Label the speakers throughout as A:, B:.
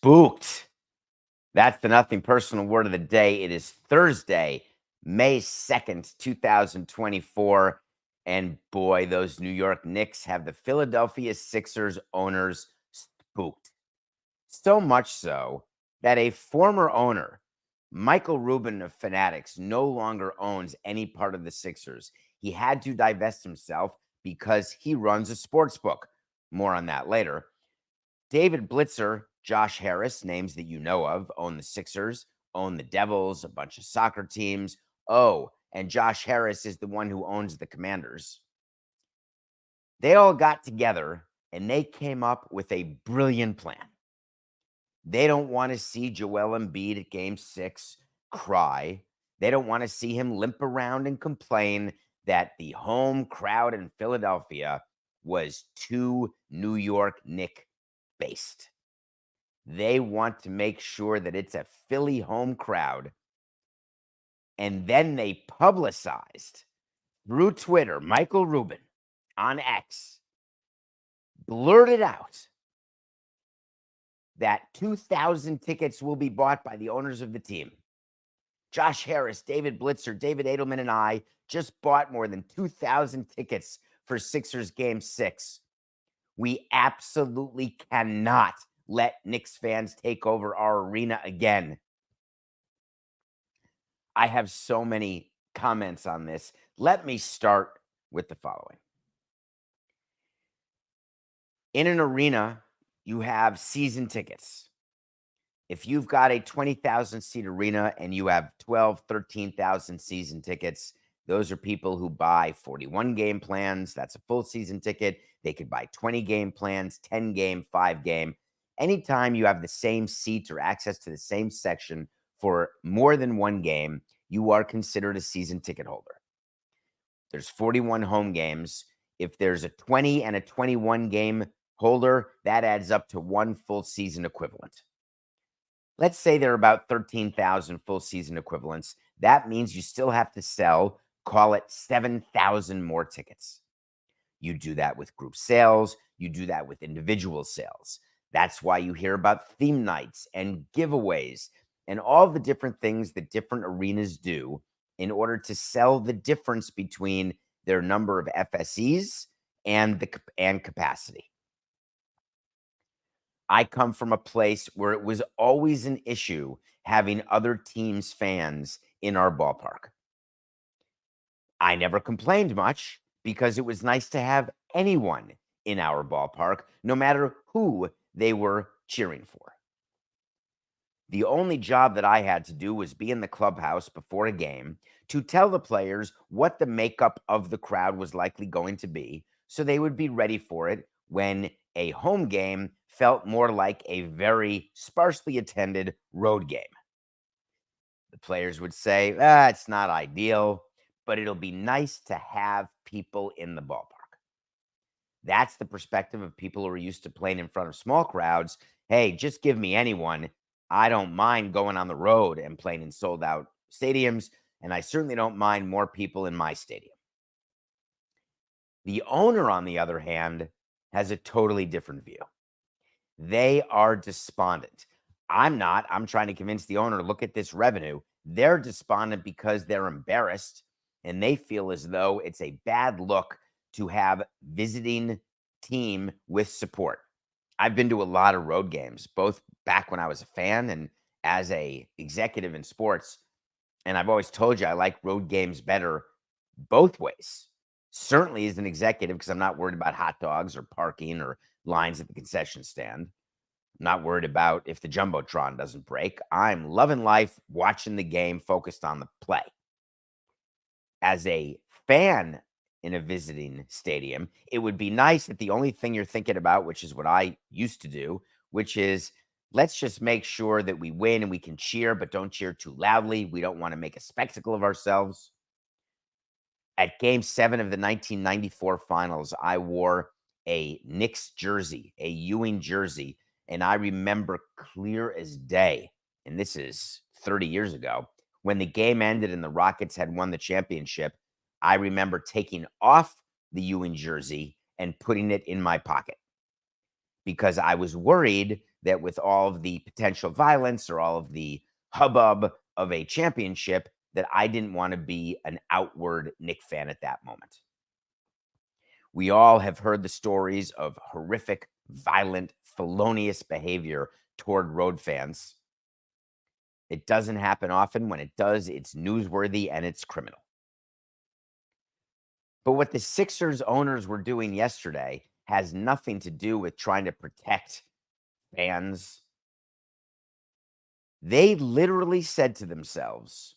A: Spooked. That's the nothing personal word of the day. It is Thursday, May 2nd, 2024. And boy, those New York Knicks have the Philadelphia Sixers owners spooked. So much so that a former owner, Michael Rubin of Fanatics, no longer owns any part of the Sixers. He had to divest himself because he runs a sports book. More on that later. David Blitzer, Josh Harris, names that you know of, own the Sixers, own the Devils, a bunch of soccer teams. Oh, and Josh Harris is the one who owns the Commanders. They all got together and they came up with a brilliant plan. They don't want to see Joel Embiid at Game 6 cry. They don't want to see him limp around and complain that the home crowd in Philadelphia was too New York Knicks based. They want to make sure that it's a Philly home crowd. And then they publicized through Twitter, Michael Rubin on X blurted out that 2,000 tickets will be bought by the owners of the team. Josh Harris, David Blitzer, David Edelman, and I just bought more than 2,000 tickets for Sixers Game 6. We absolutely cannot let Knicks fans take over our arena again. I have so many comments on this. Let me start with the following. In an arena, you have season tickets. If you've got a 20,000 seat arena and you have 12, 13,000 season tickets, those are people who buy 41 game plans. That's a full season ticket. They could buy 20 game plans, 10 game, 5 game. Anytime you have the same seats or access to the same section for more than one game, you are considered a season ticket holder. There's 41 home games. If there's a 20 and a 21 game holder, that adds up to one full season equivalent. Let's say there are about 13,000 full season equivalents. That means you still have to sell, call it 7,000 more tickets. You do that with group sales. You do that with individual sales. That's why you hear about theme nights and giveaways and all the different things that different arenas do in order to sell the difference between their number of FSEs and capacity. I come from a place where it was always an issue having other teams' fans in our ballpark. I never complained much because it was nice to have anyone in our ballpark, no matter who they were cheering for. The only job that I had to do was be in the clubhouse before a game to tell the players what the makeup of the crowd was likely going to be, so they would be ready for it when a home game felt more like a very sparsely attended road game. The players would say, it's not ideal, but it'll be nice to have people in the ballpark. That's the perspective of people who are used to playing in front of small crowds. Hey, just give me anyone. I don't mind going on the road and playing in sold out stadiums, and I certainly don't mind more people in my stadium. The owner, on the other hand, has a totally different view. They are despondent. I'm not. I'm trying to convince the owner, look at this revenue. They're despondent because they're embarrassed and they feel as though it's a bad look to have visiting team with support. I've been to a lot of road games, both back when I was a fan and as a executive in sports. And I've always told you I like road games better both ways. Certainly as an executive, because I'm not worried about hot dogs or parking or lines at the concession stand. I'm not worried about if the Jumbotron doesn't break. I'm loving life, watching the game, focused on the play. As a fan in a visiting stadium, it would be nice that the only thing you're thinking about, which is what I used to do, which is let's just make sure that we win and we can cheer, but don't cheer too loudly. We don't want to make a spectacle of ourselves. At Game 7 of the 1994 finals, I wore a Knicks jersey, a Ewing jersey, and I remember clear as day, and this is 30 years ago, when the game ended and the Rockets had won the championship, I remember taking off the Ewing jersey and putting it in my pocket because I was worried that with all of the potential violence or all of the hubbub of a championship, that I didn't want to be an outward Knick fan at that moment. We all have heard the stories of horrific, violent, felonious behavior toward road fans. It doesn't happen often. When it does, it's newsworthy and it's criminal. But what the Sixers owners were doing yesterday has nothing to do with trying to protect fans. They literally said to themselves,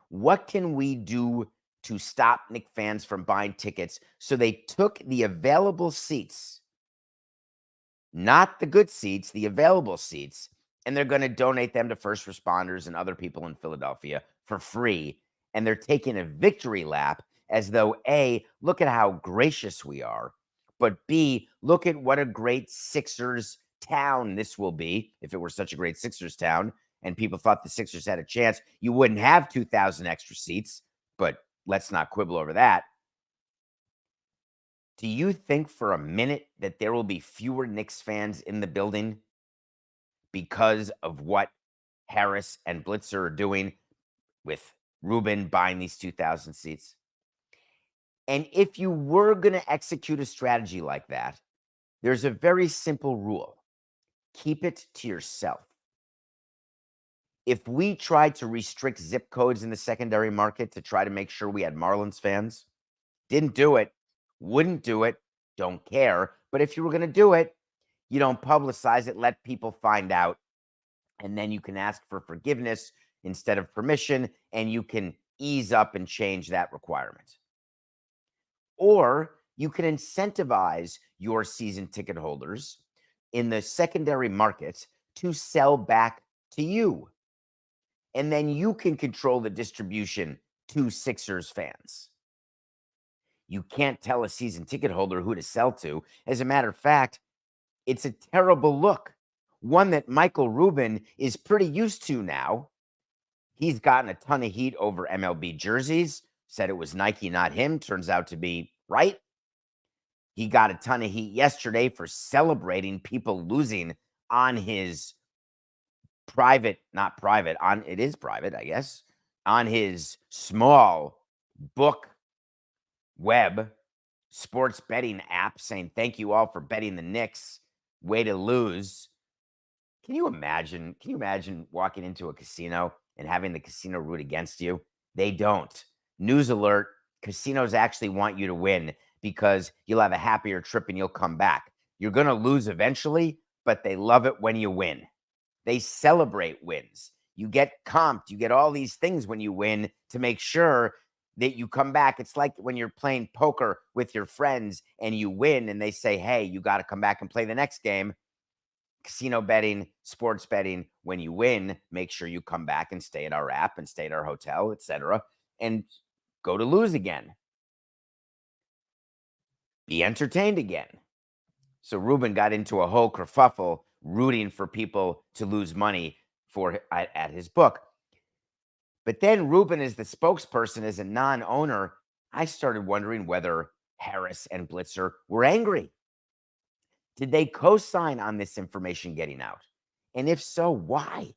A: what can we do to stop Knicks fans from buying tickets? So they took the available seats, not the good seats, the available seats, and they're going to donate them to first responders and other people in Philadelphia for free. And they're taking a victory lap as though, A, look at how gracious we are, but B, look at what a great Sixers town this will be. If it were such a great Sixers town and people thought the Sixers had a chance, you wouldn't have 2,000 extra seats, but let's not quibble over that. Do you think for a minute that there will be fewer Knicks fans in the building because of what Harris and Blitzer are doing with Rubin buying these 2,000 seats? And if you were going to execute a strategy like that, there's a very simple rule. Keep it to yourself. If we tried to restrict zip codes in the secondary market to try to make sure we had Marlins fans, didn't do it, wouldn't do it, don't care. But if you were going to do it, you don't publicize it, let people find out, and then you can ask for forgiveness instead of permission, and you can ease up and change that requirement. Or you can incentivize your season ticket holders in the secondary market to sell back to you. And then you can control the distribution to Sixers fans. You can't tell a season ticket holder who to sell to. As a matter of fact, it's a terrible look, one that Michael Rubin is pretty used to now. He's gotten a ton of heat over MLB jerseys, said it was Nike, not him. Turns out to be right. He got a ton of heat yesterday for celebrating people losing on his private, not private, on it is private, I guess, on his small book web sports betting app saying, thank you all for betting the Knicks. Way to lose. Can you imagine walking into a casino and having the casino root against you? They don't. News alert, casinos actually want you to win because you'll have a happier trip and you'll come back. You're going to lose eventually, but they love it when you win. They celebrate wins. You get comped. You get all these things when you win to make sure that you come back. It's like when you're playing poker with your friends and you win and they say, hey, you got to come back and play the next game. Casino betting, sports betting, when you win, make sure you come back and stay at our app and stay at our hotel, etc., and go to lose again. Be entertained again. So Rubin got into a whole kerfuffle rooting for people to lose money at his book. But then Rubin, as the spokesperson, as a non-owner, I started wondering whether Harris and Blitzer were angry. Did they co-sign on this information getting out? And if so, why?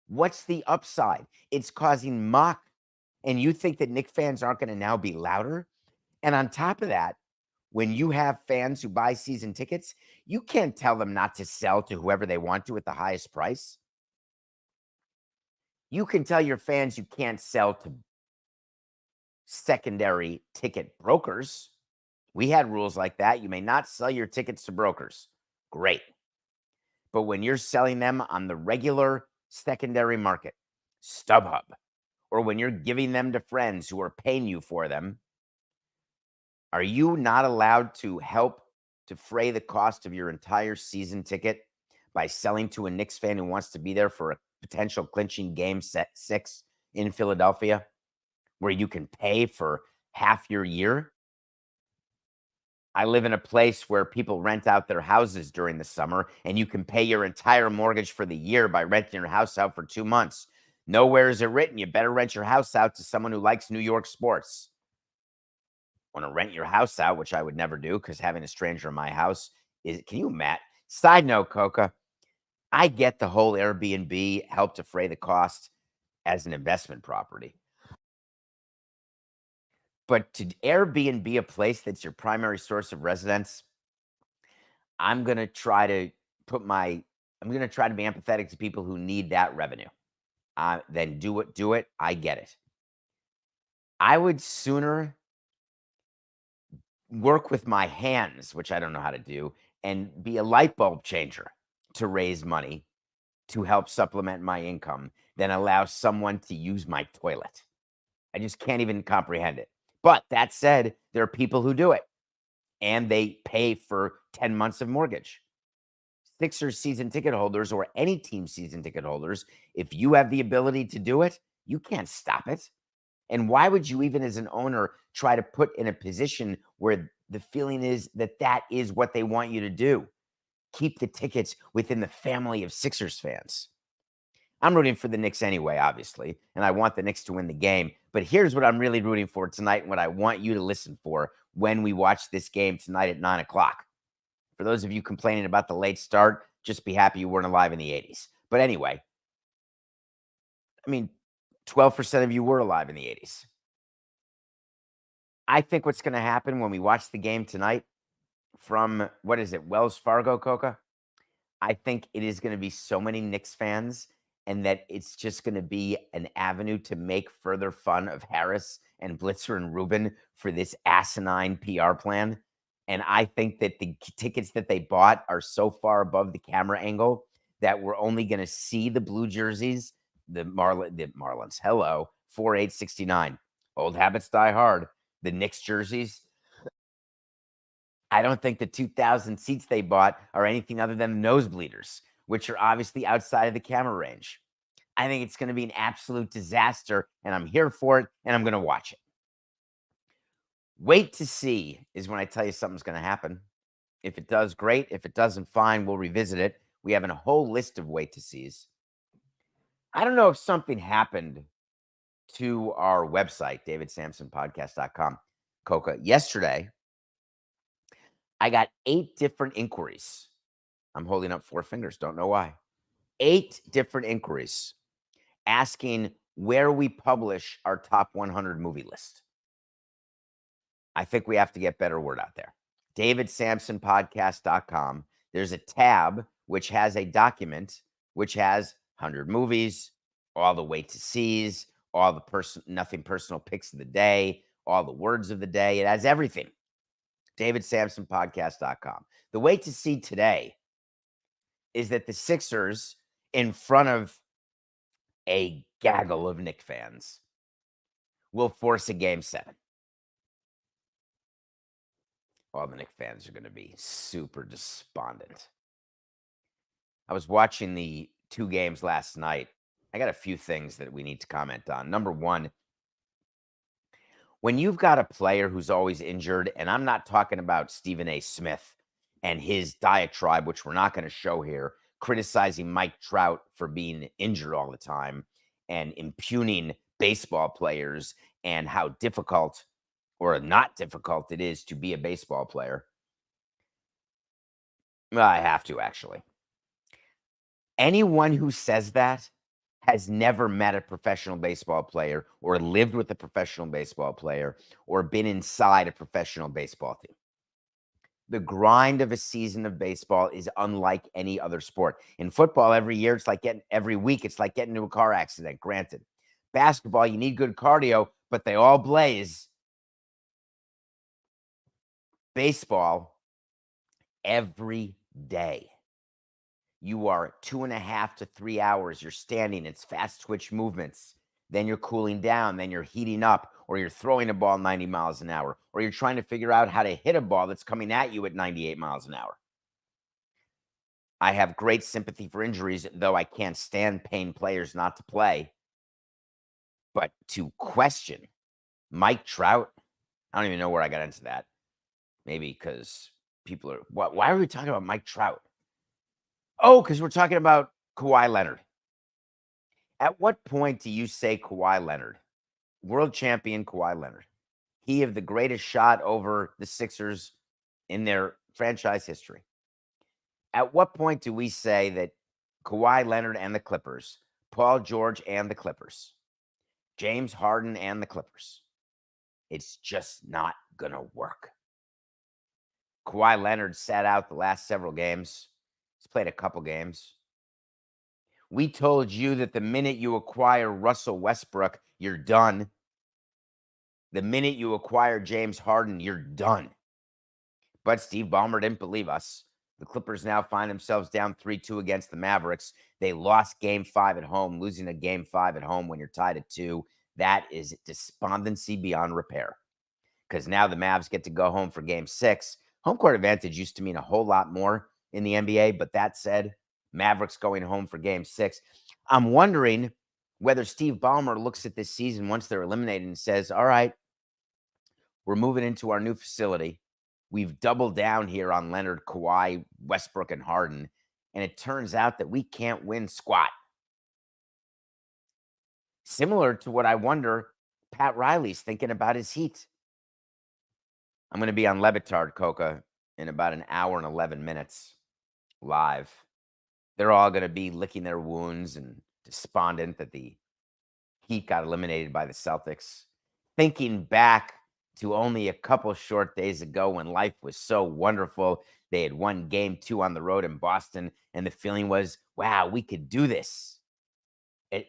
A: What's the upside? It's causing mock. And you think that Knicks fans aren't going to now be louder? And on top of that, when you have fans who buy season tickets, you can't tell them not to sell to whoever they want to at the highest price. You can tell your fans you can't sell to secondary ticket brokers. We had rules like that. You may not sell your tickets to brokers. Great. But when you're selling them on the regular secondary market, StubHub, or when you're giving them to friends who are paying you for them, are you not allowed to help defray the cost of your entire season ticket by selling to a Knicks fan who wants to be there for a potential clinching game 6 in Philadelphia, where you can pay for half your year? I live in a place where people rent out their houses during the summer, and you can pay your entire mortgage for the year by renting your house out for 2 months. Nowhere is it written you better rent your house out to someone who likes New York sports. Want to rent your house out, which I would never do because having a stranger in my house is, can you, Matt? Side note, Coca, I get the whole Airbnb help defray the cost as an investment property. But to Airbnb a place that's your primary source of residence, I'm going to try to I'm going to try to be empathetic to people who need that revenue. Then do it. I get it. I would sooner work with my hands, which I don't know how to do, and be a light bulb changer to raise money to help supplement my income than allow someone to use my toilet. I just can't even comprehend it. But that said, there are people who do it and they pay for 10 months of mortgage. Sixers season ticket holders or any team season ticket holders, if you have the ability to do it, you can't stop it. And why would you even as an owner try to put in a position where the feeling is that that is what they want you to do? Keep the tickets within the family of Sixers fans. I'm rooting for the Knicks anyway, obviously, and I want the Knicks to win the game. But here's what I'm really rooting for tonight and what I want you to listen for when we watch this game tonight at 9 o'clock. For those of you complaining about the late start, just be happy you weren't alive in the 80s. But anyway, I mean, 12% of you were alive in the 80s. I think what's going to happen when we watch the game tonight from, what is it, Wells Fargo, Coca? I think it is going to be so many Knicks fans and that it's just going to be an avenue to make further fun of Harris and Blitzer and Rubin for this asinine PR plan. And I think that the tickets that they bought are so far above the camera angle that we're only going to see the blue jerseys, the Marlins, hello, 4869. Old habits die hard. The Knicks jerseys. I don't think the 2,000 seats they bought are anything other than nosebleeders, which are obviously outside of the camera range. I think it's going to be an absolute disaster, and I'm here for it, and I'm going to watch it. Wait to see is when I tell you something's going to happen. If it does, great. If it doesn't, fine. We'll revisit it. We have a whole list of wait to sees. I don't know if something happened to our website, davidsamsonpodcast.com, Coca. Yesterday, I got 8 different inquiries. I'm holding up 4 fingers. Don't know why. 8 different inquiries asking where we publish our top 100 movie list. I think we have to get better word out there. davidsamsonpodcast.com. There's a tab which has a document which has 100 movies, all the wait to sees, all the nothing personal picks of the day, all the words of the day. It has everything. davidsamsonpodcast.com. The wait to see today is that the Sixers, in front of a gaggle of Knicks fans, will force a game 7. All the Knicks fans are going to be super despondent. I was watching the 2 games last night. I got a few things that we need to comment on. Number one, when you've got a player who's always injured, and I'm not talking about Stephen A. Smith and his diatribe, which we're not going to show here, criticizing Mike Trout for being injured all the time and impugning baseball players and how difficult or not difficult it is to be a baseball player. Well, I have to, actually. Anyone who says that has never met a professional baseball player or lived with a professional baseball player or been inside a professional baseball team. The grind of a season of baseball is unlike any other sport. In football, every week, it's like getting into a car accident, granted. Basketball, you need good cardio, but they all blaze. Baseball, every day. You are 2.5 to 3 hours. You're standing. It's fast twitch movements. Then you're cooling down. Then you're heating up, or you're throwing a ball 90 miles an hour, or you're trying to figure out how to hit a ball that's coming at you at 98 miles an hour. I have great sympathy for injuries, though I can't stand paying players not to play. But to question Mike Trout, I don't even know where I got into that. Maybe because people are, why are we talking about Mike Trout? Oh, because we're talking about Kawhi Leonard. At what point do you say Kawhi Leonard, world champion Kawhi Leonard, he of the greatest shot over the Sixers in their franchise history? At what point do we say that Kawhi Leonard and the Clippers, Paul George and the Clippers, James Harden and the Clippers. It's just not going to work. Kawhi Leonard sat out the last several games. He's played a couple games. We told you that the minute you acquire Russell Westbrook, you're done. The minute you acquire James Harden, you're done. But Steve Ballmer didn't believe us. The Clippers now find themselves down 3-2 against the Mavericks. They lost Game 5 at home. Losing a Game 5 at home when you're tied at 2, that is despondency beyond repair. Because now the Mavs get to go home for Game 6. Home court advantage used to mean a whole lot more in the NBA, but that said, Mavericks going home for Game 6. I'm wondering whether Steve Ballmer looks at this season once they're eliminated and says, all right, we're moving into our new facility. We've doubled down here on Leonard, Kawhi, Westbrook, and Harden, and it turns out that we can't win squat. Similar to what I wonder Pat Riley's thinking about his Heat. I'm going to be on Levitard, Coca, in about an hour and 11 minutes live. They're all going to be licking their wounds and despondent that the Heat got eliminated by the Celtics. Thinking back to only a couple short days ago when life was so wonderful. They had won Game 2 on the road in Boston, and the feeling was, wow, we could do this.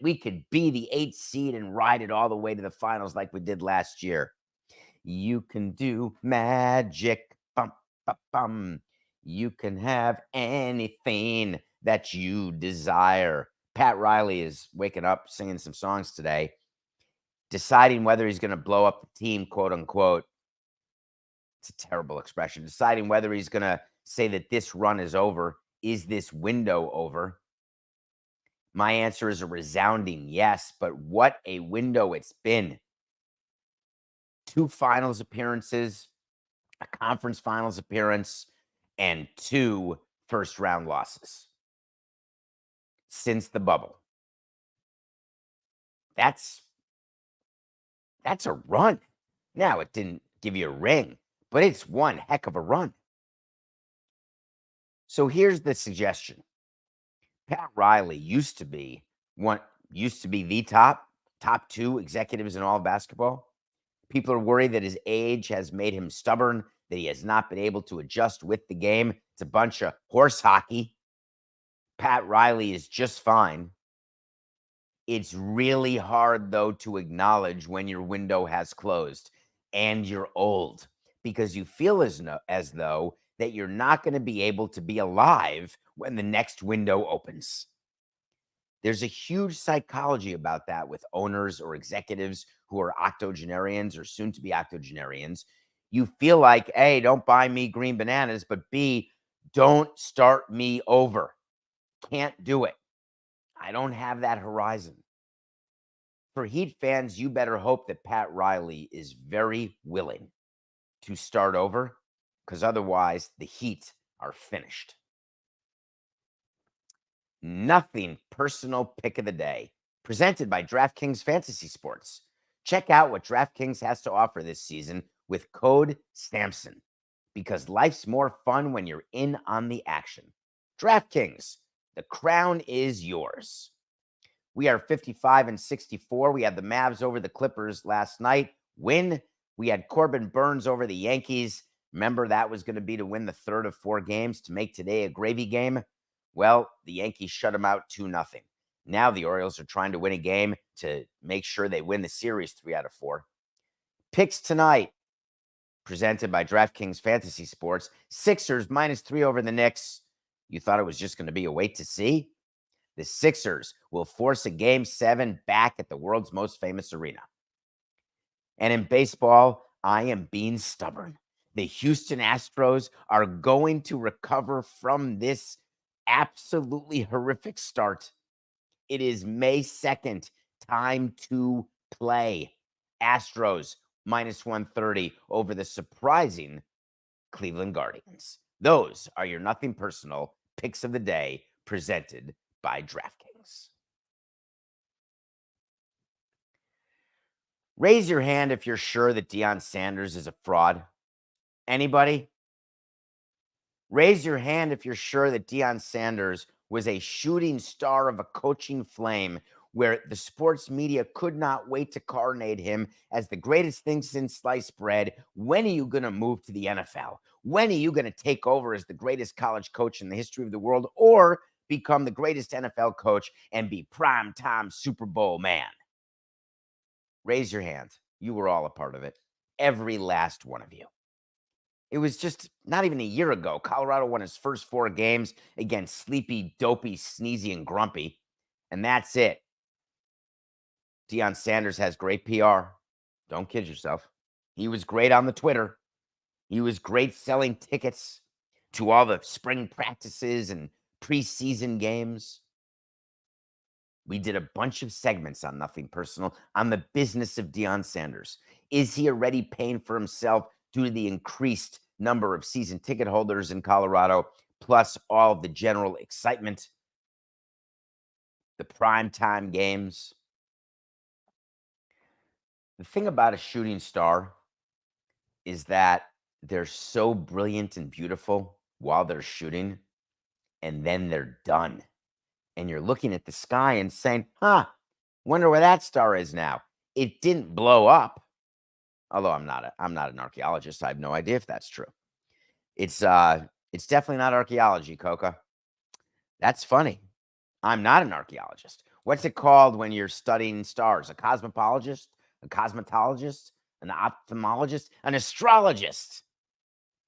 A: We could be the 8th seed and ride it all the way to the finals like we did last year. You can do magic. Bum, bum, bum. You can have anything that you desire. Pat Riley is waking up singing some songs today, deciding whether he's going to blow up the team, quote unquote. It's a terrible expression. Deciding whether he's going to say that this run is over. Is this window over? My answer is a resounding yes, but what a window it's been. 2 finals appearances, a conference finals appearance, and 2 first-round losses since the bubble. That's a run. Now, it didn't give you a ring, but it's one heck of a run. So here's the suggestion. Pat Riley used to be the top 2 executives in all of basketball. People are worried that his age has made him stubborn, that he has not been able to adjust with the game. It's a bunch of horse hockey. Pat Riley is just fine. It's really hard, though, to acknowledge when your window has closed and you're old, because you feel as though that you're not going to be able to be alive when the next window opens. There's a huge psychology about that with owners or executives who are octogenarians or soon to be octogenarians. You feel like, A, don't buy me green bananas, but B, don't start me over. Can't do it. I don't have that horizon. For Heat fans, you better hope that Pat Riley is very willing to start over, because otherwise the Heat are finished. Nothing personal pick of the day, presented by DraftKings Fantasy Sports. Check out what DraftKings has to offer this season with code Samson, because life's more fun when you're in on the action. DraftKings, the crown is yours. We are 55-64. We had the Mavs over the Clippers last night. Win. We had Corbin Burns over the Yankees. Remember, that was going to be to win the 3rd of 4 games to make today a gravy game. Well, the Yankees shut them out 2-0. Now the Orioles are trying to win a game to make sure they win the series 3 out of 4. Picks tonight, presented by DraftKings Fantasy Sports. Sixers -3 over the Knicks. You thought it was just going to be a wait to see? The Sixers will force a Game 7 back at the world's most famous arena. And in baseball, I am being stubborn. The Houston Astros are going to recover from this absolutely horrific start. It is May 2nd. Time to play. Astros -130 over the surprising Cleveland Guardians. Those are your nothing personal picks of the day, presented by DraftKings. Raise your hand if you're sure that Deion Sanders is a fraud. Anybody? Raise your hand if you're sure that Deion Sanders was a shooting star of a coaching flame where the sports media could not wait to coronate him as the greatest thing since sliced bread. When are you going to move to the NFL? When are you going to take over as the greatest college coach in the history of the world, or become the greatest NFL coach and be primetime Super Bowl man? Raise your hand. You were all a part of it. Every last one of you. It was just not even a year ago. Colorado won his first 4 games against sleepy, dopey, sneezy, and grumpy. And that's it. Deion Sanders has great PR. Don't kid yourself. He was great on the Twitter. He was great selling tickets to all the spring practices and preseason games. We did a bunch of segments on Nothing Personal, on the business of Deion Sanders. Is he already paying for himself due to the increased number of season ticket holders in Colorado, plus all the general excitement, the primetime games? The thing about a shooting star is that they're so brilliant and beautiful while they're shooting, and then they're done. And you're looking at the sky and saying, wonder where that star is now. It didn't blow up. Although I'm not an archaeologist. I have no idea if that's true. It's definitely not archaeology, Coca. That's funny. I'm not an archaeologist. What's it called when you're studying stars? A cosmologist? A cosmetologist? An ophthalmologist? An astrologist?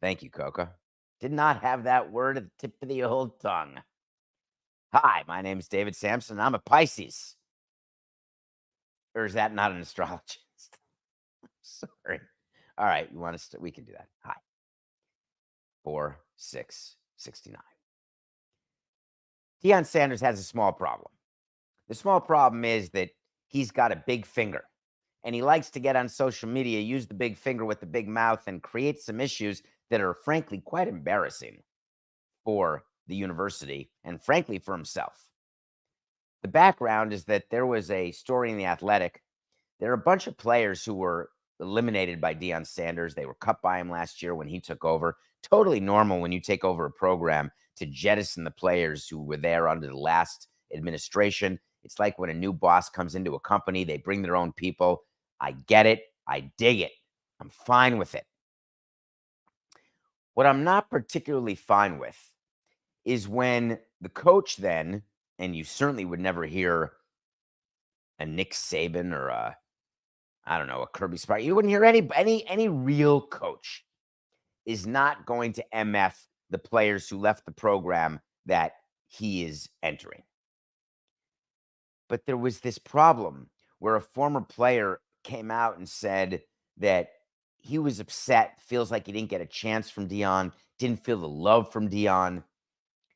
A: Thank you, Coca. Did not have that word at the tip of the old tongue. Hi, my name is David Samson. I'm a Pisces. Or is that not an astrologist? Sorry. All right, you want to? We can do that. Hi. 4, 6, 69. Deion Sanders has a small problem. The small problem is that he's got a big finger, and he likes to get on social media, use the big finger with the big mouth, and create some issues that are frankly quite embarrassing for the university and frankly for himself. The background is that there was a story in The Athletic. There are a bunch of players who were eliminated by Deion Sanders. They were cut by him last year when he took over. Totally normal when you take over a program to jettison the players who were there under the last administration. It's like when a new boss comes into a company, they bring their own people. I get it. I dig it. I'm fine with it. What I'm not particularly fine with is when the coach then, and you certainly would never hear a Nick Saban or a Kirby Smart. You wouldn't hear any real coach is not going to MF the players who left the program that he is entering. But there was this problem where a former player came out and said that he was upset, feels like he didn't get a chance from Deion, didn't feel the love from Deion.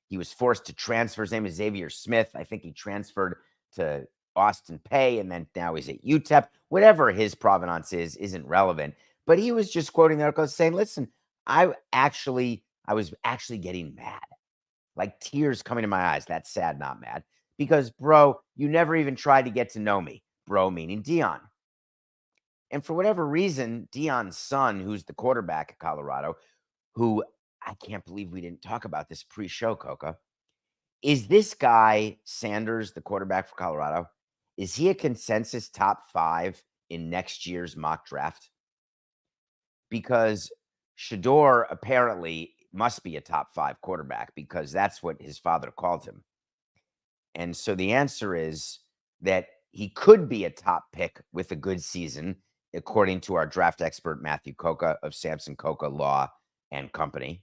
A: He was forced to transfer. His name is Xavier Smith. I think he transferred to Austin Peay, and then now he's at UTEP. Whatever his provenance is, isn't relevant. But he was just quoting the article saying, listen, I was actually getting mad. Like tears coming to my eyes. That's sad, not mad. Because, bro, you never even tried to get to know me. Bro, meaning Deion. And for whatever reason, Deion's son, who's the quarterback at Colorado, who I can't believe we didn't talk about this pre-show, Coca. Is this guy, Sanders, the quarterback for Colorado, is he a consensus top 5 in next year's mock draft? Because Shedeur apparently must be a top 5 quarterback because that's what his father called him. And so the answer is that he could be a top pick with a good season, according to our draft expert, Matthew Coca of Samson Coca Law and Company,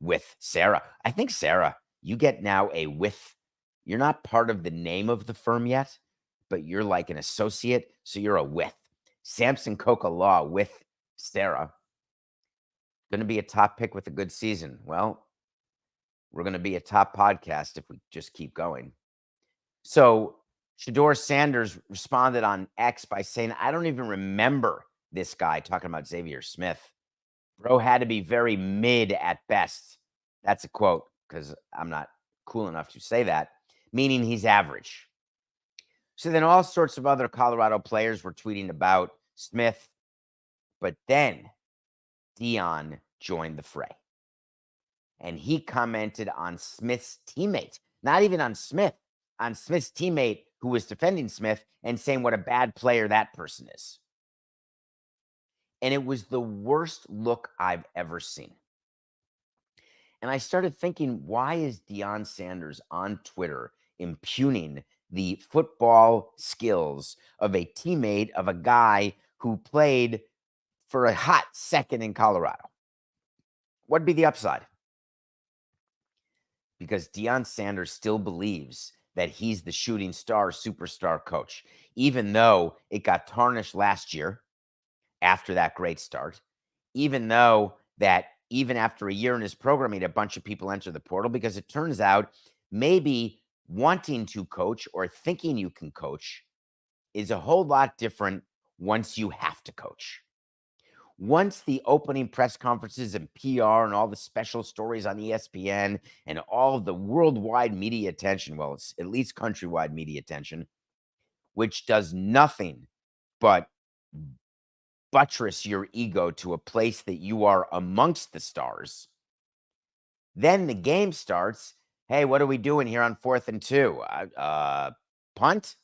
A: with Sarah. I think, Sarah, you get now a with. You're not part of the name of the firm yet, but you're like an associate, so you're a with. Samson Coca Law with Sarah. Going to be a top pick with a good season. Well, we're going to be a top podcast if we just keep going. So Shedeur Sanders responded on X by saying, I don't even remember this guy, talking about Xavier Smith. Bro had to be very mid at best. That's a quote because I'm not cool enough to say that, meaning he's average. So then all sorts of other Colorado players were tweeting about Smith, but then Deion joined the fray. And he commented on Smith's teammate, Not even on Smith, on Smith's teammate who was defending Smith and saying what a bad player that person is. And it was the worst look I've ever seen. And I started thinking, why is Deion Sanders on Twitter impugning the football skills of a teammate of a guy who played for a hot second in Colorado? What'd be the upside? Because Deion Sanders still believes that he's the shooting star, superstar coach, even though it got tarnished last year after that great start, even though that even after a year in his program, he had a bunch of people enter the portal, because it turns out maybe wanting to coach or thinking you can coach is a whole lot different once you have to coach. Once the opening press conferences and PR and all the special stories on ESPN and all of the worldwide media attention, well, it's at least countrywide media attention, which does nothing but buttress your ego to a place that you are amongst the stars. Then the game starts. Hey, what are we doing here on 4th and 2? Punt?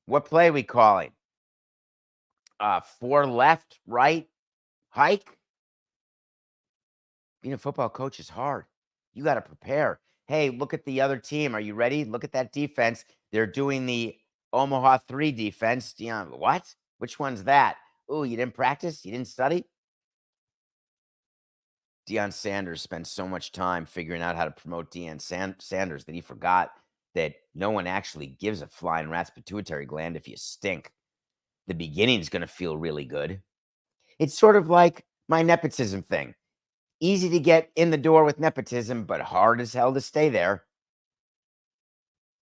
A: What play are we calling? 4 left, right, hike? Being a football coach is hard. You got to prepare. Hey, look at the other team. Are you ready? Look at that defense. They're doing the Omaha 3 defense. Deion, what? Which one's that? Oh, you didn't practice? You didn't study? Deion Sanders spent so much time figuring out how to promote Deion Sanders that he forgot that no one actually gives a flying rat's pituitary gland if you stink. The beginning's going to feel really good. It's sort of like my nepotism thing. Easy to get in the door with nepotism, but hard as hell to stay there.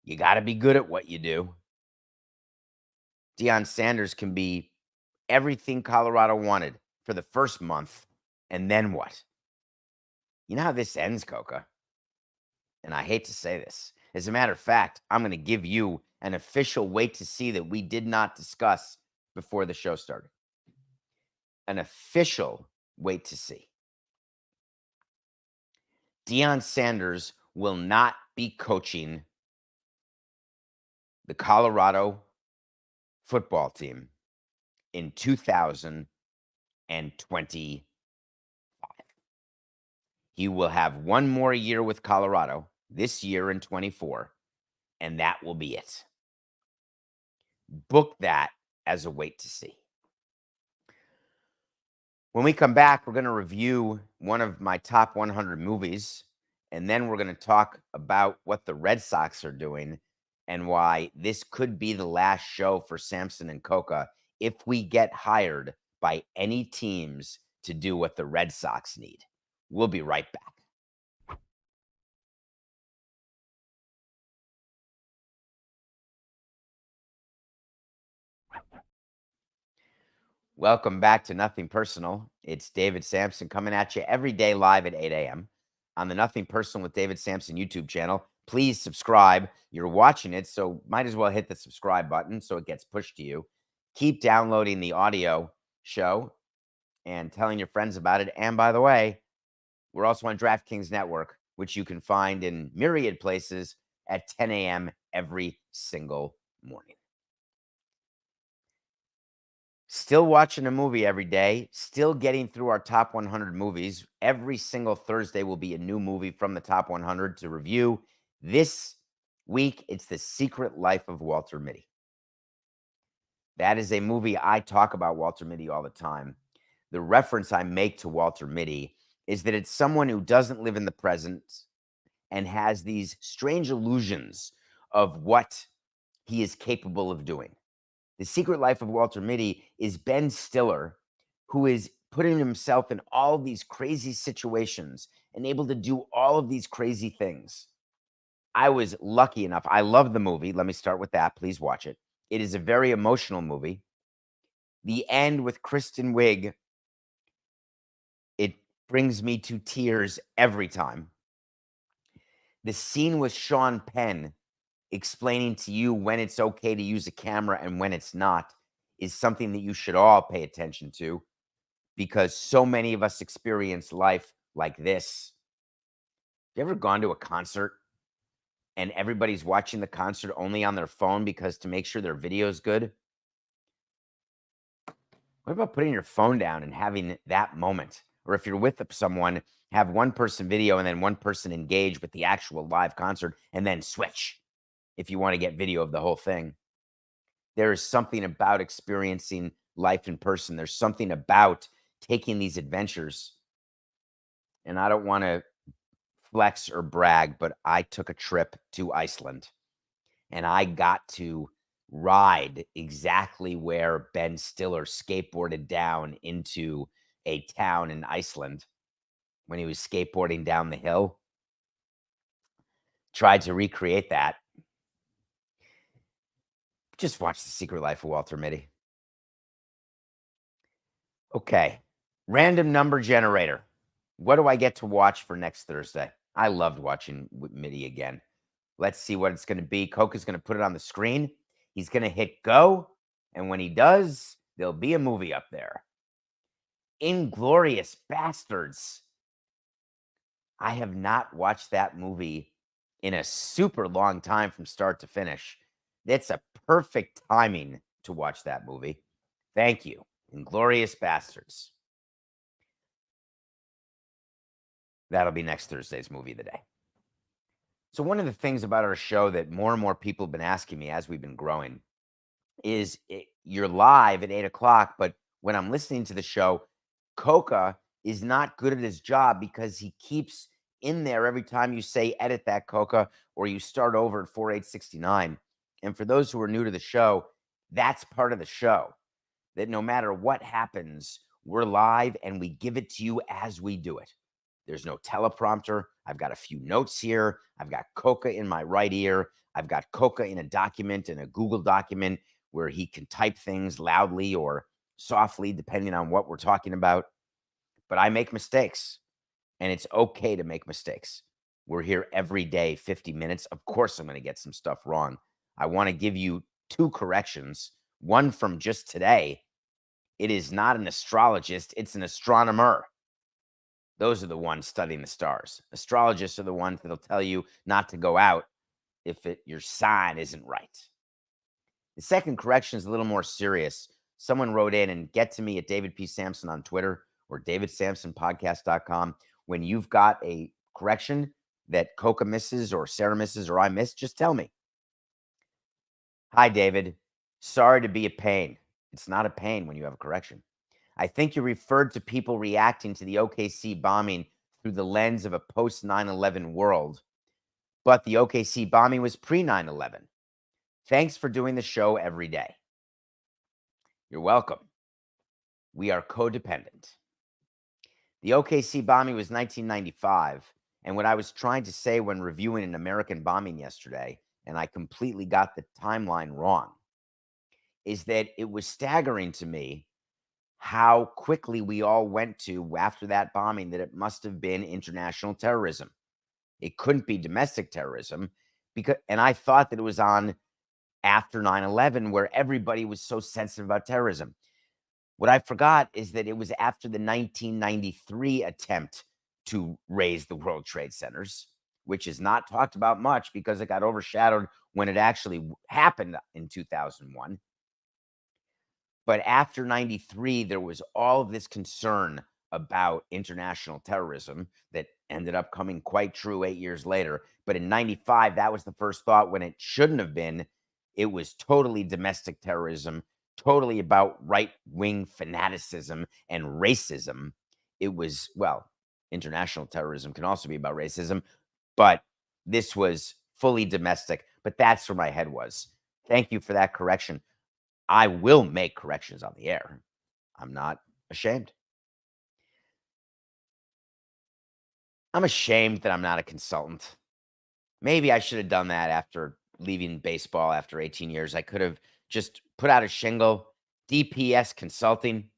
A: You got to be good at what you do. Deion Sanders can be everything Colorado wanted for the first month, and then what? You know how this ends, Coca? And I hate to say this. As a matter of fact, I'm going to give you an official wait to see that we did not discuss before the show started. An official wait to see. Deion Sanders will not be coaching the Colorado football team in 2025. He will have one more year with Colorado this year in 24, and that will be it. Book that as a wait to see. When we come back, we're going to review one of my top 100 movies, and then we're going to talk about what the Red Sox are doing and why this could be the last show for Samson and Coca if we get hired by any teams to do what the Red Sox need. We'll be right back. Welcome back to Nothing Personal. It's David Samson coming at you every day live at 8 a.m. on the Nothing Personal with David Samson YouTube channel. Please subscribe. You're watching it, so might as well hit the subscribe button so it gets pushed to you. Keep downloading the audio show and telling your friends about it. And by the way, we're also on DraftKings Network, which you can find in myriad places at 10 a.m. every single morning. Still watching a movie every day, still getting through our top 100 movies. Every single Thursday will be a new movie from the top 100 to review. This week, it's The Secret Life of Walter Mitty. That is a movie I talk about Walter Mitty all the time. The reference I make to Walter Mitty is that it's someone who doesn't live in the present and has these strange illusions of what he is capable of doing. The Secret Life of Walter Mitty is Ben Stiller, who is putting himself in all these crazy situations and able to do all of these crazy things. I was lucky enough. I love the movie. Let me start with that. Please watch it. It is a very emotional movie. The end with Kristen Wiig, it brings me to tears every time. The scene with Sean Penn explaining to you when it's okay to use a camera and when it's not is something that you should all pay attention to, because so many of us experience life like this. You ever gone to a concert and everybody's watching the concert only on their phone because to make sure their video is good? What about putting your phone down and having that moment? Or if you're with someone, have one person video and then one person engage with the actual live concert and then switch if you want to get video of the whole thing. There is something about experiencing life in person. There's something about taking these adventures. And I don't want to flex or brag, but I took a trip to Iceland and I got to ride exactly where Ben Stiller skateboarded down into a town in Iceland when he was skateboarding down the hill. Tried to recreate that. Just watch The Secret Life of Walter Mitty. Okay. Random number generator. What do I get to watch for next Thursday? I loved watching Mitty again. Let's see what it's going to be. Coca's going to put it on the screen. He's going to hit go. And when he does, there'll be a movie up there. Inglorious Bastards. I have not watched that movie in a super long time from start to finish. That's a perfect timing to watch that movie. Thank you. Inglorious Bastards. That'll be next Thursday's movie of the day. So one of the things about our show that more and more people have been asking me as we've been growing is you're live at 8 o'clock, but when I'm listening to the show, Coca is not good at his job because he keeps in there every time you say edit that, Coca, or you start over at 4869. And for those who are new to the show, that's part of the show, that no matter what happens, we're live and we give it to you as we do it. There's no teleprompter. I've got a few notes here. I've got Coca in my right ear. I've got Coca in a document, in a Google document, where he can type things loudly or softly, depending on what we're talking about. But I make mistakes, and it's okay to make mistakes. We're here every day, 50 minutes. Of course, I'm going to get some stuff wrong. I want to give you 2 corrections, one from just today. It is not an astrologist, it's an astronomer. Those are the ones studying the stars. Astrologists are the ones that'll tell you not to go out if your sign isn't right. The second correction is a little more serious. Someone wrote in, and get to me at David P. Samson on Twitter or davidsamsonpodcast.com. When you've got a correction that Coca misses or Sarah misses or I miss, just tell me. Hi, David. Sorry to be a pain. It's not a pain when you have a correction. I think you referred to people reacting to the OKC bombing through the lens of a post 9/11 world, but the OKC bombing was pre 9/11. Thanks for doing the show every day. You're welcome. We are codependent. The OKC bombing was 1995, and what I was trying to say when reviewing an American bombing yesterday, and I completely got the timeline wrong, is that it was staggering to me how quickly we all went to after that bombing that it must have been international terrorism. It couldn't be domestic terrorism and I thought that it was on after 9/11 where everybody was so sensitive about terrorism. What I forgot is that it was after the 1993 attempt to raise the World Trade Centers, which is not talked about much because it got overshadowed when it actually happened in 2001. But after 93, there was all of this concern about international terrorism that ended up coming quite true 8 years later. But in 95, that was the first thought when it shouldn't have been. It was totally domestic terrorism, totally about right-wing fanaticism and racism. It was, well, international terrorism can also be about racism, but this was fully domestic. But that's where my head was. Thank you for that correction. I will make corrections on the air. I'm not ashamed. I'm ashamed that I'm not a consultant. Maybe I should have done that after leaving baseball after 18 years. I could have just put out a shingle, DPS Consulting.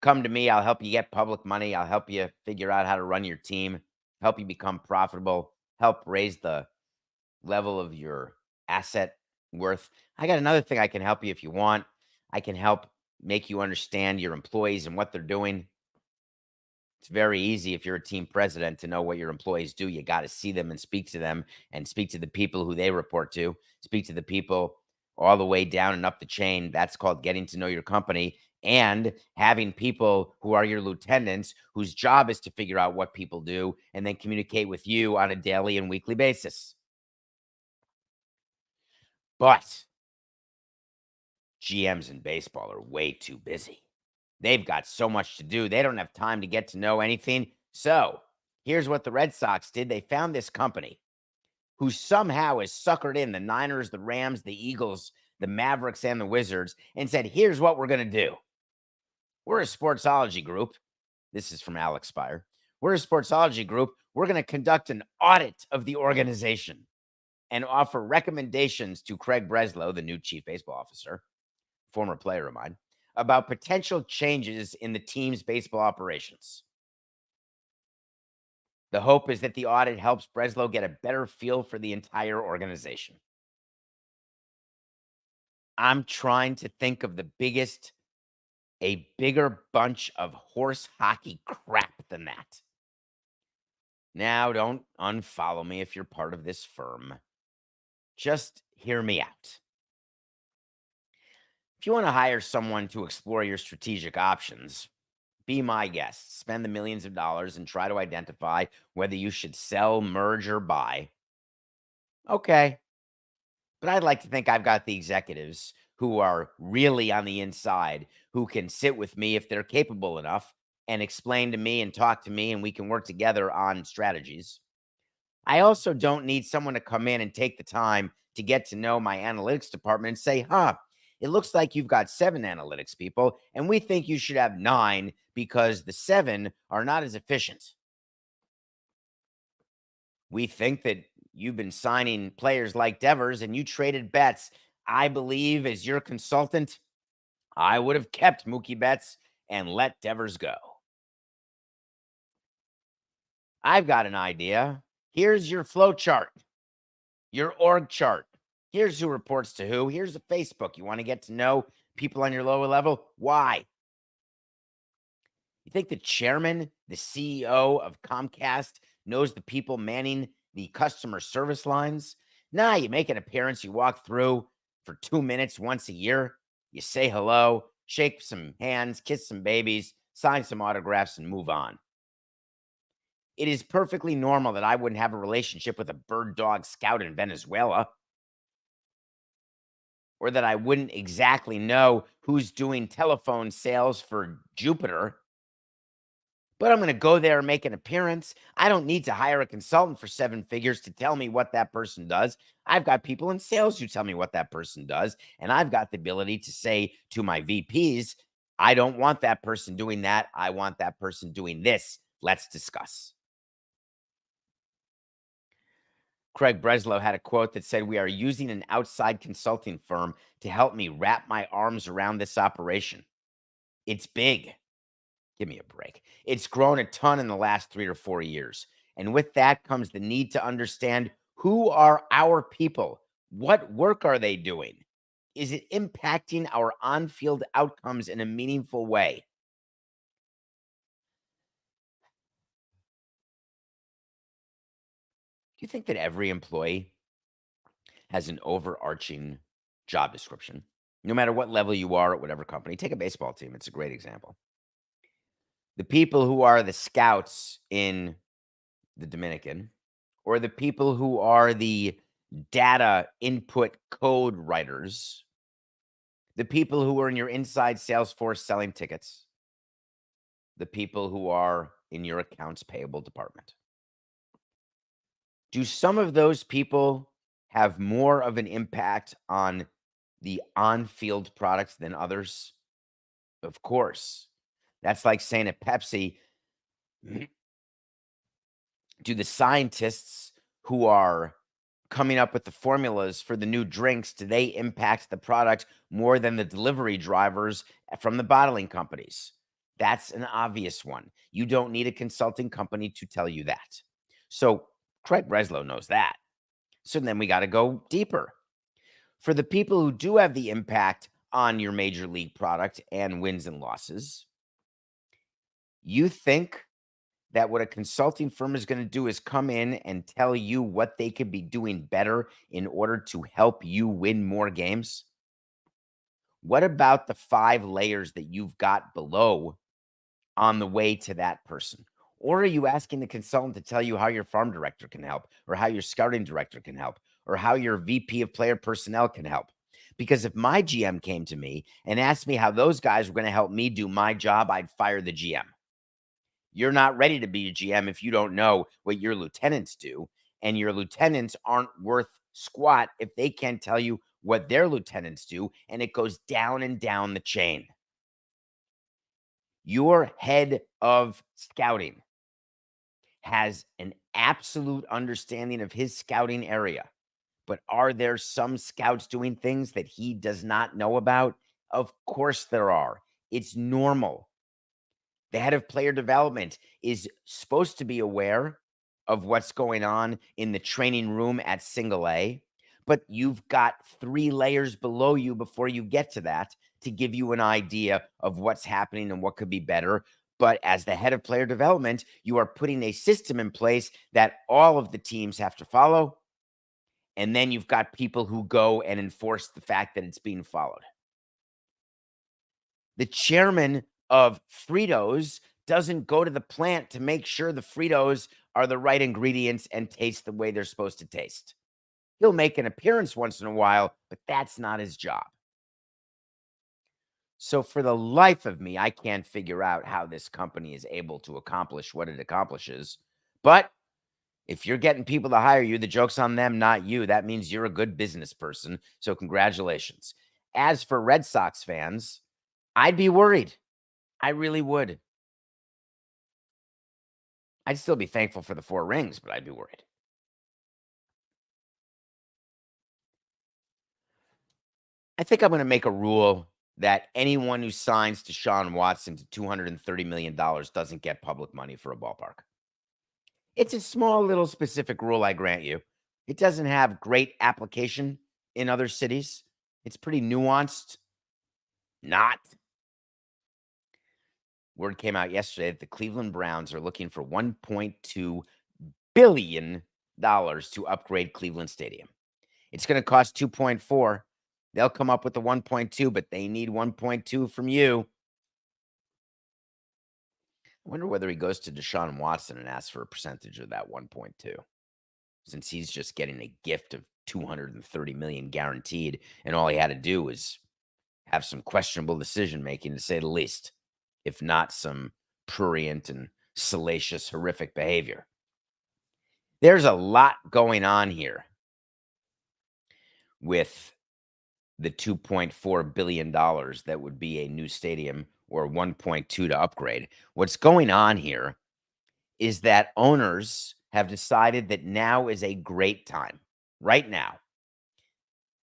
A: Come to me. I'll help you get public money. I'll help you figure out how to run your team, help you become profitable, help raise the level of your asset worth. I got another thing I can help you if you want. I can help make you understand your employees and what they're doing. It's very easy if you're a team president to know what your employees do. You got to see them and speak to them and speak to the people who they report to, speak to the people all the way down and up the chain. That's called getting to know your company and having people who are your lieutenants whose job is to figure out what people do and then communicate with you on a daily and weekly basis. But GMs in baseball are way too busy. They've got so much to do. They don't have time to get to know anything. So here's what the Red Sox did. They found this company who somehow has suckered in the Niners, the Rams, the Eagles, the Mavericks, and the Wizards and said, here's what we're going to do. We're a sportsology group. This is from Alex Spire. We're a sportsology group. We're going to conduct an audit of the organization and offer recommendations to Craig Breslow, the new chief baseball officer, former player of mine, about potential changes in the team's baseball operations. The hope is that the audit helps Breslow get a better feel for the entire organization. I'm trying to think of a bigger bunch of horse hockey crap than that. Now, don't unfollow me if you're part of this firm. Just hear me out. If you want to hire someone to explore your strategic options, be my guest. Spend the millions of dollars and try to identify whether you should sell, merge, or buy. Okay. But I'd like to think I've got the executives who are really on the inside, who can sit with me if they're capable enough and explain to me and talk to me, and we can work together on strategies. I also don't need someone to come in and take the time to get to know my analytics department and say, it looks like you've got 7 analytics people, and we think you should have 9 because the 7 are not as efficient. We think that you've been signing players like Devers and you traded Betts. I believe as your consultant, I would have kept Mookie Betts and let Devers go. I've got an idea. Here's your flow chart, your org chart. Here's who reports to who. Here's the Facebook. You want to get to know people on your lower level? Why? You think the chairman, the CEO of Comcast knows the people manning the customer service lines? Nah, you make an appearance, you walk through for 2 minutes once a year, you say hello, shake some hands, kiss some babies, sign some autographs, and move on. It is perfectly normal that I wouldn't have a relationship with a bird dog scout in Venezuela, or that I wouldn't exactly know who's doing telephone sales for Jupiter. But I'm going to go there and make an appearance. I don't need to hire a consultant for 7 figures to tell me what that person does. I've got people in sales who tell me what that person does. And I've got the ability to say to my VPs, I don't want that person doing that. I want that person doing this. Let's discuss. Craig Breslow had a quote that said, we are using an outside consulting firm to help me wrap my arms around this operation. It's big. Give me a break. It's grown a ton in the last 3 or 4 years. And with that comes the need to understand, who are our people? What work are they doing? Is it impacting our on-field outcomes in a meaningful way? Do you think that every employee has an overarching job description, no matter what level you are at whatever company? Take a baseball team. It's a great example. The people who are the scouts in the Dominican, or the people who are the data input code writers, the people who are in your inside sales force selling tickets, the people who are in your accounts payable department. Do some of those people have more of an impact on the on-field product than others? Of course. That's like saying at Pepsi, do the scientists who are coming up with the formulas for the new drinks, do they impact the product more than the delivery drivers from the bottling companies? That's an obvious one. You don't need a consulting company to tell you that. So Craig Breslow knows that. So then we got to go deeper. For the people who do have the impact on your major league product and wins and losses, you think that what a consulting firm is going to do is come in and tell you what they could be doing better in order to help you win more games? What about the 5 layers that you've got below on the way to that person? Or are you asking the consultant to tell you how your farm director can help, or how your scouting director can help, or how your VP of player personnel can help? Because if my GM came to me and asked me how those guys were going to help me do my job, I'd fire the GM. You're not ready to be a GM if you don't know what your lieutenants do, and your lieutenants aren't worth squat if they can't tell you what their lieutenants do, and it goes down and down the chain. Your head of scouting has an absolute understanding of his scouting area, but are there some scouts doing things that he does not know about? Of course there are. It's normal. The head of player development is supposed to be aware of what's going on in the training room at single A, but you've got 3 layers below you before you get to that to give you an idea of what's happening and what could be better. But as the head of player development, you are putting a system in place that all of the teams have to follow. And then you've got people who go and enforce the fact that it's being followed. The chairman of Fritos doesn't go to the plant to make sure the Fritos are the right ingredients and taste the way they're supposed to taste. He'll make an appearance once in a while, but that's not his job. So for the life of me, I can't figure out how this company is able to accomplish what it accomplishes. But if you're getting people to hire you, the joke's on them, not you. That means you're a good business person. So congratulations. As for Red Sox fans, I'd be worried. I really would. I'd still be thankful for the 4 rings, but I'd be worried. I think I'm going to make a rule that anyone who signs Deshaun Watson to $230 million doesn't get public money for a ballpark. It's a small little specific rule, I grant you. It doesn't have great application in other cities. It's pretty nuanced. Not. Word came out yesterday that the Cleveland Browns are looking for $1.2 billion to upgrade Cleveland Stadium. It's going to cost 2.4. They'll come up with the 1.2, but they need 1.2 from you. I wonder whether he goes to Deshaun Watson and asks for a percentage of that 1.2, since he's just getting a gift of 230 million guaranteed, and all he had to do was have some questionable decision making, to say the least, if not some prurient and salacious, horrific behavior. There's a lot going on here with the $2.4 billion that would be a new stadium, or 1.2 to upgrade. What's going on here is that owners have decided that now is a great time, right now.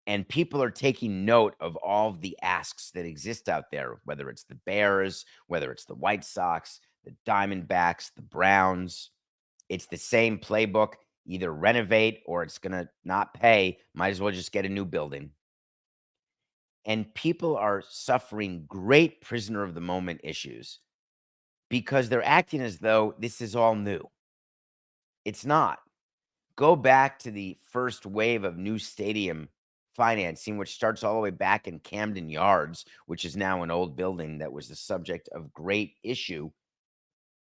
A: And people are taking note of all of the asks that exist out there, whether it's the Bears, whether it's the White Sox, the Diamondbacks, the Browns. It's the same playbook: either renovate or it's going to not pay. Might as well just get a new building. And people are suffering great prisoner of the moment issues because they're acting as though this is all new. It's not. Go back to the first wave of new stadium financing, which starts all the way back in Camden Yards, which is now an old building that was the subject of great issue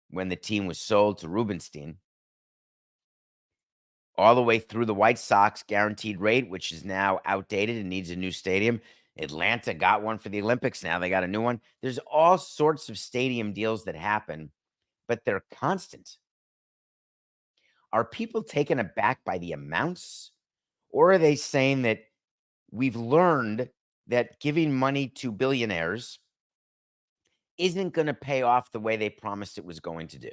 A: when the team was sold to Rubenstein, all the way through the White Sox guaranteed rate, which is now outdated and needs a new stadium. Atlanta got one for the Olympics. Now they got a new one. There's all sorts of stadium deals that happen, but they're constant. Are people taken aback by the amounts? Or are they saying that we've learned that giving money to billionaires isn't going to pay off the way they promised it was going to do?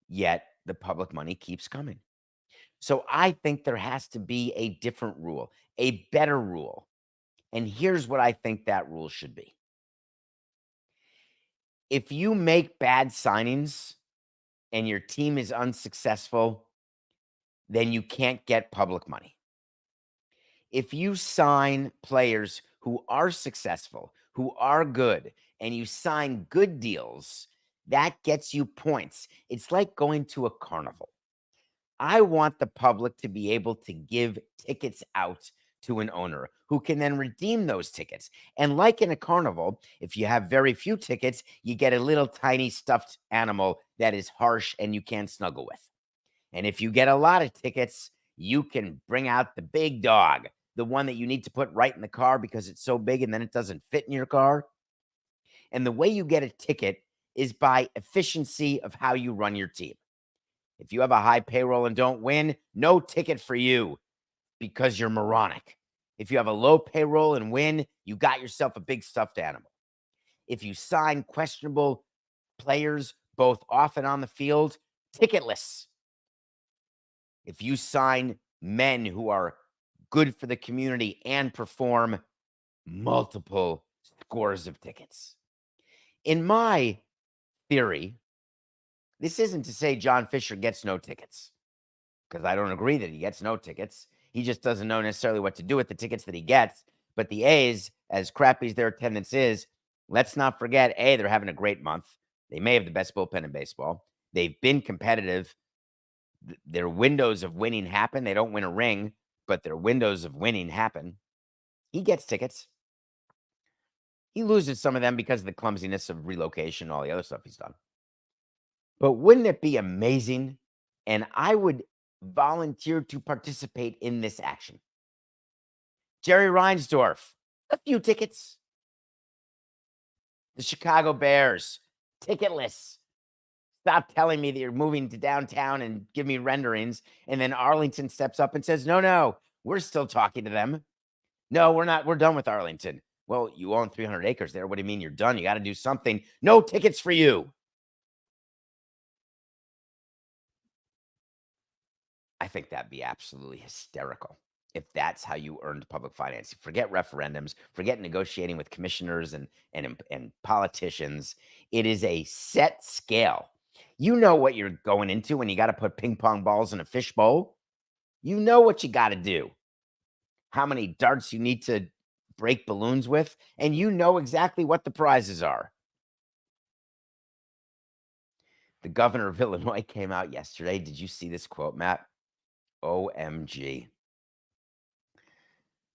A: Yet the public money keeps coming. So I think there has to be a different rule, a better rule. And here's what I think that rule should be. If you make bad signings and your team is unsuccessful, then you can't get public money. If you sign players who are successful, who are good, and you sign good deals, That gets you points. It's like going to a carnival. I want the public to be able to give tickets out to an owner who can then redeem those tickets. And like in a carnival, if you have very few tickets, you get a little tiny stuffed animal that is harsh and you can't snuggle with. And if you get a lot of tickets, you can bring out the big dog, the one that you need to put right in the car because it's so big and then it doesn't fit in your car. And the way you get a ticket is by efficiency of how you run your team. If you have a high payroll and don't win, no ticket for you because you're moronic. If you have a low payroll and win, you got yourself a big stuffed animal. If you sign questionable players both off and on the field, ticketless. If you sign men who are good for the community and perform, multiple scores of tickets. In my theory, this isn't to say John Fisher gets no tickets, because I don't agree that he gets no tickets. He just doesn't know necessarily what to do with the tickets that he gets. But the A's, as crappy as their attendance is, let's not forget, A, they're having a great month. They may have the best bullpen in baseball. They've been competitive. Their windows of winning happen. They don't win a ring, but their windows of winning happen. He gets tickets. He loses some of them because of the clumsiness of relocation and all the other stuff he's done. But wouldn't it be amazing? And I would volunteer to participate in this action. Jerry Reinsdorf, a few tickets. The Chicago Bears, ticketless. Stop telling me that you're moving to downtown and give me renderings. And then Arlington steps up and says, no, we're still talking to them. No, we're not. We're done with Arlington. Well, you own 300 acres there. What do you mean you're done? You got to do something. No tickets for you. I think that'd be absolutely hysterical if that's how you earned public financing. Forget referendums, forget negotiating with commissioners and politicians. It is a set scale. You know what you're going into when you got to put ping pong balls in a fishbowl. You know what you got to do, how many darts you need to break balloons with, and you know exactly what the prizes are. The governor of Illinois came out yesterday. Did you see this quote, Matt? OMG.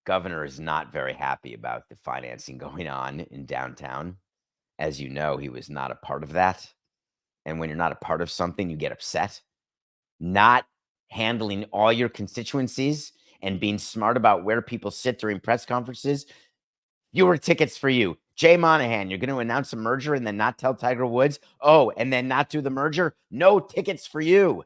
A: Governor is not very happy about the financing going on in downtown. As you know, he was not a part of that. And when you're not a part of something, you get upset. Not handling all your constituencies and being smart about where people sit during press conferences. Fewer tickets for you. Jay Monahan, you're going to announce a merger and then not tell Tiger Woods? Oh, and then not do the merger? No tickets for you.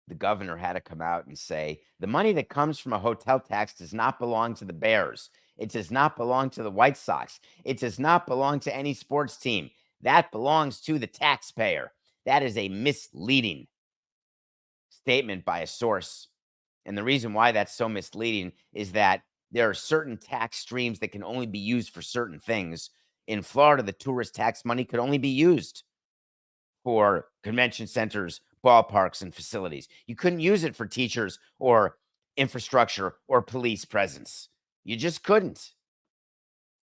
A: The governor had to come out and say, the money that comes from a hotel tax does not belong to the Bears. It does not belong to the White Sox. It does not belong to any sports team. That belongs to the taxpayer. That is a misleading statement by a source. And the reason why that's so misleading is that there are certain tax streams that can only be used for certain things. In Florida, the tourist tax money could only be used for convention centers, ballparks, and facilities. You couldn't use it for teachers or infrastructure or police presence. You just couldn't.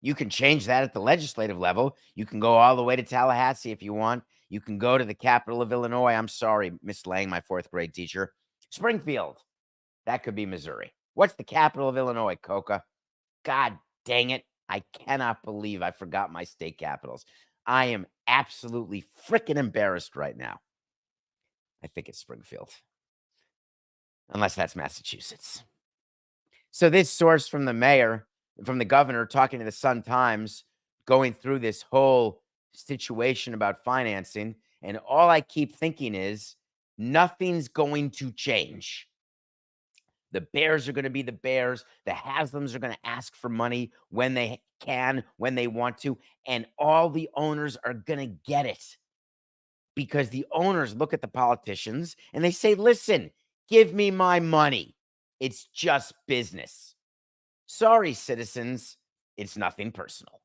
A: You can change that at the legislative level. You can go all the way to Tallahassee if you want. You can go to the capital of Illinois. I'm sorry, Miss Lang, my fourth grade teacher. Springfield. That could be Missouri. What's the capital of Illinois, Coca? God dang it. I cannot believe I forgot my state capitals. I am absolutely freaking embarrassed right now. I think it's Springfield. Unless that's Massachusetts. So this source from the mayor, from the governor, talking to the Sun Times, going through this whole situation about financing. And all I keep thinking is nothing's going to change. The Bears are going to be the Bears. The Haslams are going to ask for money when they can, when they want to. And all the owners are going to get it. Because the owners look at the politicians and they say, listen, give me my money. It's just business. Sorry, citizens. It's nothing personal.